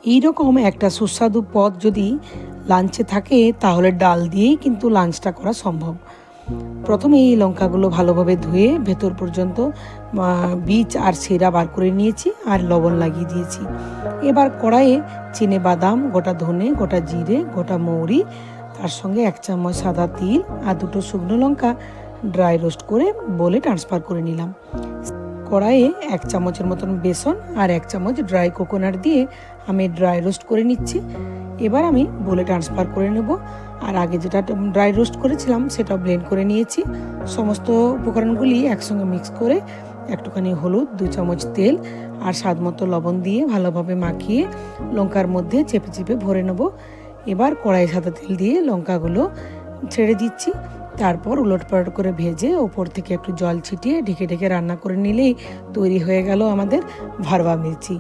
এই রকম একটা সুস্বাদু পদ যদি লাঞ্চে থাকে তাহলে ডাল দিয়েই কিন্তু লাঞ্চটা করা সম্ভব। প্রথমে এই লঙ্কাগুলো ভালোভাবে ধুয়ে ভেতর পর্যন্ত বীজ আর শিরা বার করে নিয়েছি আর লবণ লাগিয়ে দিয়েছি। এবার কড়াইয়ে চিনে বাদাম, গোটা ধনে, গোটা জিরে, গোটা মৌরি, তার সঙ্গে 1 চামচ সাদা তিল আর 2টো শুকনো লঙ্কা ড্রাই রোস্ট করে বলে ট্রান্সফার করে নিলাম। কড়াইয়ে 1 চামচের মতন বেসন আর 1 চামচ ড্রাই কোকোনাট দিয়ে আমি ড্রাই রোস্ট করে নিচ্ছি। এবার আমি বলে ট্রান্সফার করে নেব। আর আগে যেটা ড্রাই রোস্ট করেছিলাম সেটা ব্লেন্ড করে নিয়েছি। সমস্ত উপকরণগুলি একসঙ্গে মিক্স করে একটুখানি হলুদ, 2 চামচ তেল আর স্বাদ মতো লবণ দিয়ে ভালোভাবে মাখিয়ে লঙ্কার মধ্যে চেপে চেপে ভরে নেব। এবার কড়াই সাদা তেল দিয়ে লঙ্কাগুলো ছেড়ে দিচ্ছি। তারপর উলটপালট করে ভেজে ওপর থেকে একটু জল ছিটিয়ে ঢেকে ঢেকে রান্না করে নিলেই তৈরি হয়ে গেল আমাদের ভারবা মির্চি।